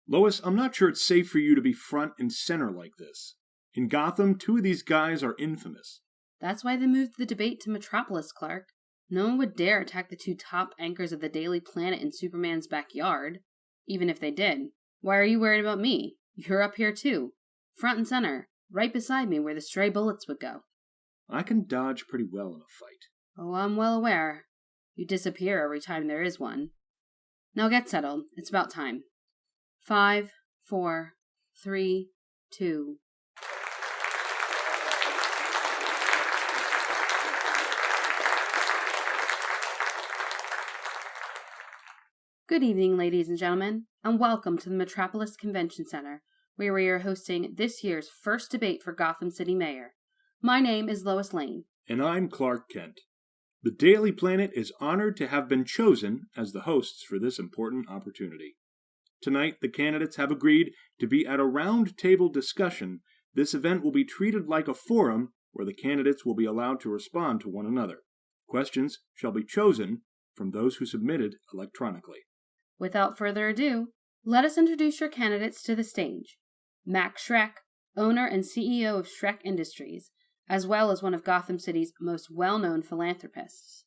Lois, I'm not sure it's safe for you to be front and center like this. In Gotham, 2 of these guys are infamous. That's why they moved the debate to Metropolis, Clark. No one would dare attack the 2 top anchors of the Daily Planet in Superman's backyard. Even if they did. Why are you worried about me? You're up here too. Front and center. Right beside me where the stray bullets would go. I can dodge pretty well in a fight. Oh, I'm well aware. You disappear every time there is one. Now get settled. It's about time. 5, 4, 3, 2... Good evening, ladies and gentlemen, and welcome to the Metropolis Convention Center, where we are hosting this year's first debate for Gotham City Mayor. My name is Lois Lane. And I'm Clark Kent. The Daily Planet is honored to have been chosen as the hosts for this important opportunity. Tonight, the candidates have agreed to be at a round-table discussion. This event will be treated like a forum where the candidates will be allowed to respond to one another. Questions shall be chosen from those who submitted electronically. Without further ado, let us introduce your candidates to the stage. Max Shreck, owner and CEO of Shreck Industries, as well as one of Gotham City's most well-known philanthropists.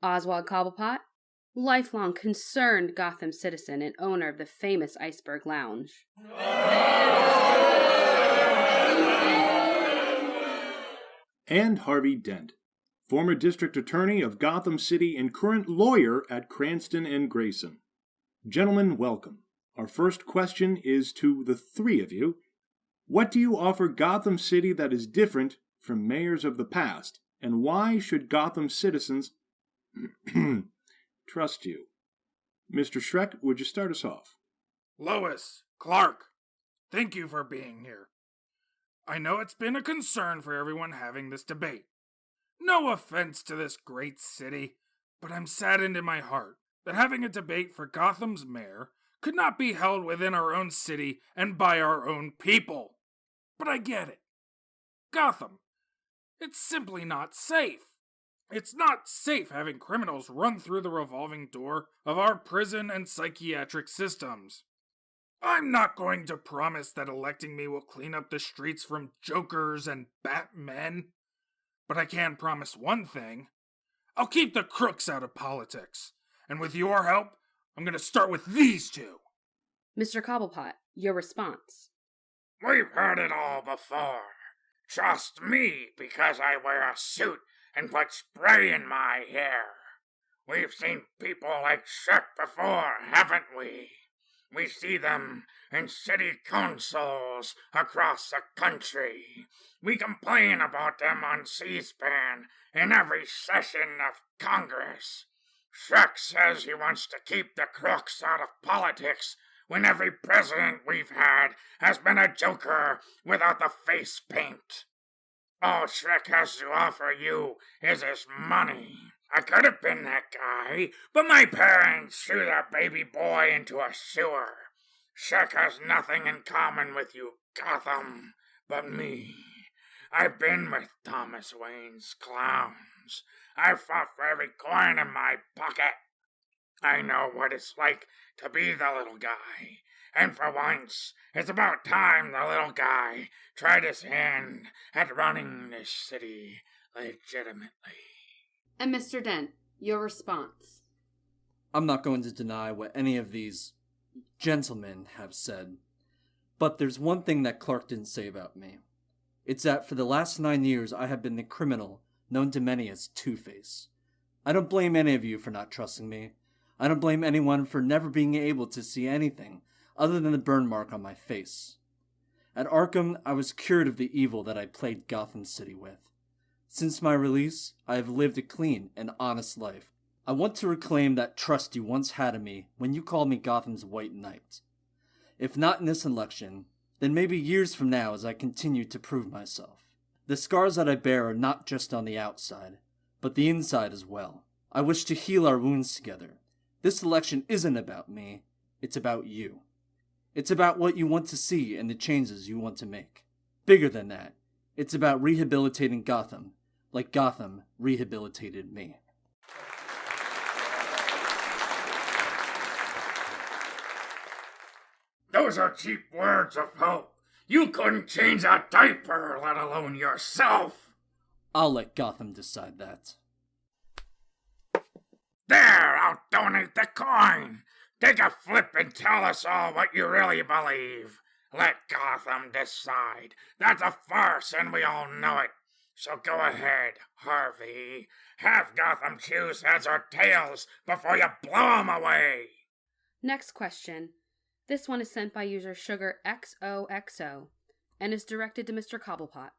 Oswald Cobblepot, lifelong concerned Gotham citizen and owner of the famous Iceberg Lounge. And Harvey Dent, former district attorney of Gotham City and current lawyer at Cranston and Grayson. Gentlemen, welcome. Our first question is to the 3 of you. What do you offer Gotham City that is different from mayors of the past, and why should Gotham citizens trust you? Mr. Shreck, would you start us off? Lois, Clark, thank you for being here. I know it's been a concern for everyone having this debate. No offense to this great city, but I'm saddened in my heart that having a debate for Gotham's mayor could not be held within our own city and by our own people. But I get it. Gotham, it's simply not safe. It's not safe having criminals run through the revolving door of our prison and psychiatric systems. I'm not going to promise that electing me will clean up the streets from jokers and Batmen, but I can promise one thing. I'll keep the crooks out of politics, and with your help, I'm going to start with these 2. Mr. Cobblepot, your response. We've heard it all before. Trust me because I wear a suit and put spray in my hair. We've seen people like Shreck before, haven't we? We see them in city councils across the country. We complain about them on C-SPAN in every session of Congress. Shreck says he wants to keep the crooks out of politics when every president we've had has been a joker without the face paint. All Shreck has to offer you is his money. I could have been that guy, but my parents threw their baby boy into a sewer. Shreck has nothing in common with you, Gotham, but me. I've been with Thomas Wayne's clowns. I've fought for every coin in my pocket. I know what it's like to be the little guy. And for once, it's about time the little guy tried his hand at running this city legitimately. And Mr. Dent, your response. I'm not going to deny what any of these gentlemen have said, but there's one thing that Clark didn't say about me. It's that for the last 9 years I have been the criminal known to many as Two-Face. I don't blame any of you for not trusting me. I don't blame anyone for never being able to see anything other than the burn mark on my face. At Arkham, I was cured of the evil that I plagued Gotham City with. Since my release, I have lived a clean and honest life. I want to reclaim that trust you once had in me when you called me Gotham's White Knight. If not in this election, then maybe years from now as I continue to prove myself. The scars that I bear are not just on the outside, but the inside as well. I wish to heal our wounds together. This election isn't about me, it's about you. It's about what you want to see and the changes you want to make. Bigger than that, it's about rehabilitating Gotham, like Gotham rehabilitated me. Those are cheap words of hope. You couldn't change a diaper, let alone yourself. I'll let Gotham decide that. There, I'll donate the coin. Take a flip and tell us all what you really believe. Let Gotham decide. That's a farce and we all know it. So go ahead, Harvey. Have Gotham choose heads or tails before you blow 'em away. Next question. This one is sent by user SugarXOXO and is directed to Mr. Cobblepot.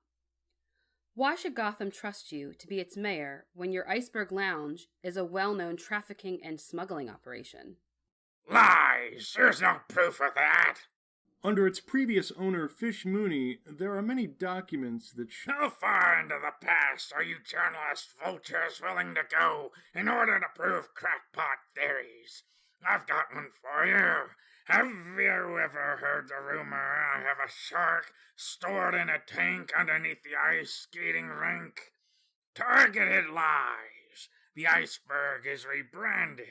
Why should Gotham trust you to be its mayor when your Iceberg Lounge is a well-known trafficking and smuggling operation? Lies! There's no proof of that. Under its previous owner, Fish Mooney, there are many documents that How far into the past are you journalist vultures willing to go in order to prove crackpot theories? I've got one for you. Have you ever heard the rumor I have a shark stored in a tank underneath the ice skating rink? Targeted lies. The iceberg is rebranded.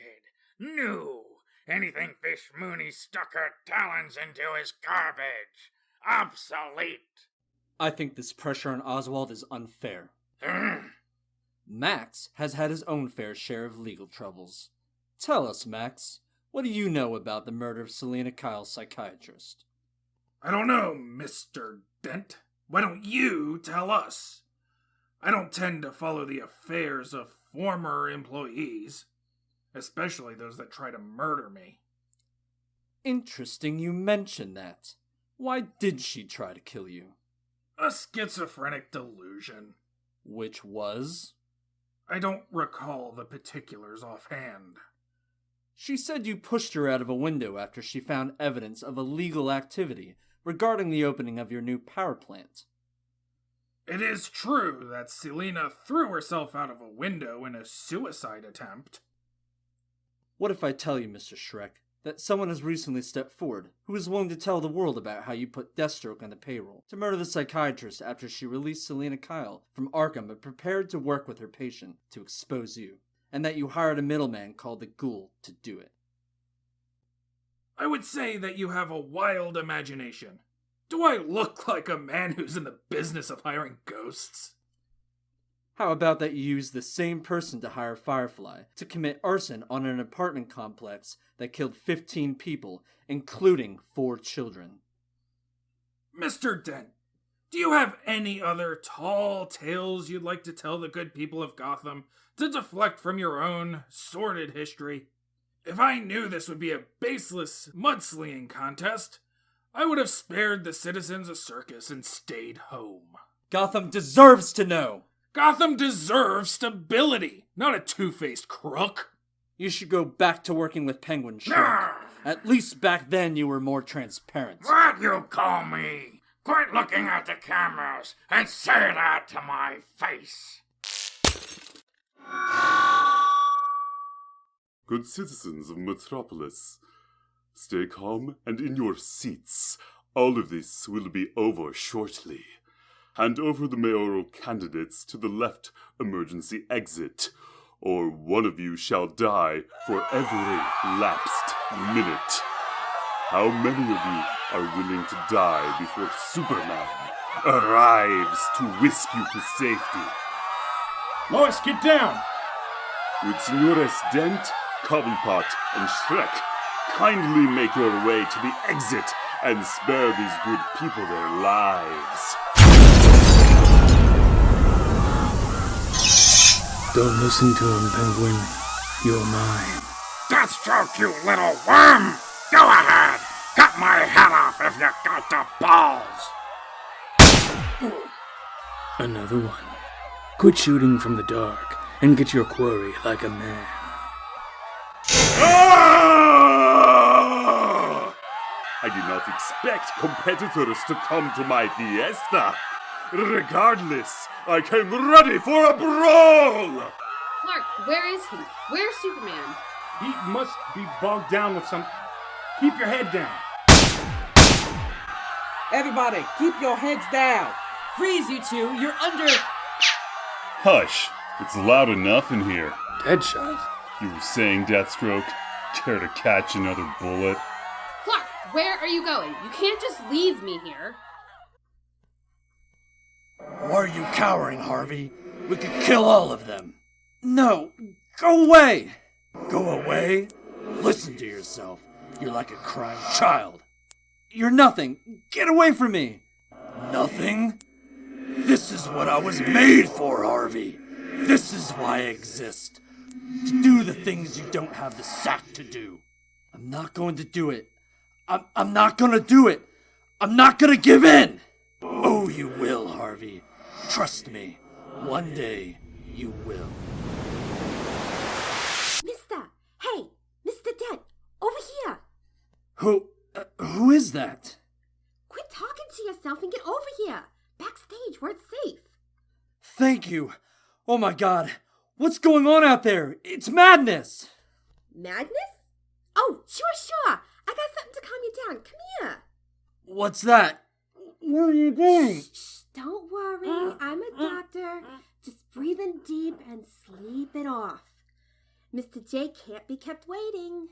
New. Anything Fish Mooney stuck her talons into is garbage. Obsolete. I think this pressure on Oswald is unfair. Max has had his own fair share of legal troubles. Tell us, Max, what do you know about the murder of Selina Kyle's psychiatrist? I don't know, Mr. Dent. Why don't you tell us? I don't tend to follow the affairs of former employees, especially those that try to murder me. Interesting you mention that. Why did she try to kill you? A schizophrenic delusion. Which was? I don't recall the particulars offhand. She said you pushed her out of a window after she found evidence of illegal activity regarding the opening of your new power plant. It is true that Selina threw herself out of a window in a suicide attempt. What if I tell you, Mr. Shreck, that someone has recently stepped forward who is willing to tell the world about how you put Deathstroke on the payroll to murder the psychiatrist after she released Selina Kyle from Arkham but prepared to work with her patient to expose you, and that you hired a middleman called the Ghoul to do it? I would say that you have a wild imagination. Do I look like a man who's in the business of hiring ghosts? How about that you use the same person to hire Firefly to commit arson on an apartment complex that killed 15 people, including 4 children? Mr. Dent, do you have any other tall tales you'd like to tell the good people of Gotham to deflect from your own sordid history? If I knew this would be a baseless mudslinging contest, I would have spared the citizens a circus and stayed home. Gotham deserves to know! Gotham deserves stability, not a two-faced crook. You should go back to working with Penguin Shreck. At least back then you were more transparent. What you call me? Quit looking at the cameras and say that to my face. Good citizens of Metropolis, stay calm and in your seats. All of this will be over shortly. Hand over the mayoral candidates to the left emergency exit, or one of you shall die for every lapsed minute. How many of you are willing to die before Superman arrives to whisk you to safety? Lois, get down! Would Senores Dent, Cobblepot, and Shreck kindly make your way to the exit and spare these good people their lives? Don't listen to him, Penguin. You're mine. Deathstroke, you little worm! Go ahead! Cut my head off if you got the balls! Another one. Quit shooting from the dark and get your quarry like a man. I did not expect competitors to come to my fiesta. Regardless, I came ready for a brawl! Clark, where is he? Where's Superman? He must be bogged down with some... Keep your head down. Everybody, keep your heads down. Freeze, you two. You're under... Hush, it's loud enough in here. Deadshot. You were saying, Deathstroke, care to catch another bullet? Clark, Where are you going? You can't just leave me here. Why are you cowering, Harvey? We could kill all of them. No, go away! Go away? Listen to yourself. You're like a crying child. You're nothing. Get away from me! Nothing? This is what I was made for, Harvey. This is why I exist. To do the things you don't have the sack to do. I'm not going to do it. I'm not gonna do it. I'm not gonna give in! Oh, you will, Harvey. Trust me. One day, you will. Mister! Hey! Mr. Dent! Over here! Who is that? Quit talking to yourself and get over here! Backstage where it's safe. Thank you. Oh my god. What's going on out there? It's madness! Madness? Oh, sure. I got something to calm you down. Come here. What's that? What are you doing? Shh, don't worry. I'm a doctor. Just breathe in deep and sleep it off. Mr. J can't be kept waiting.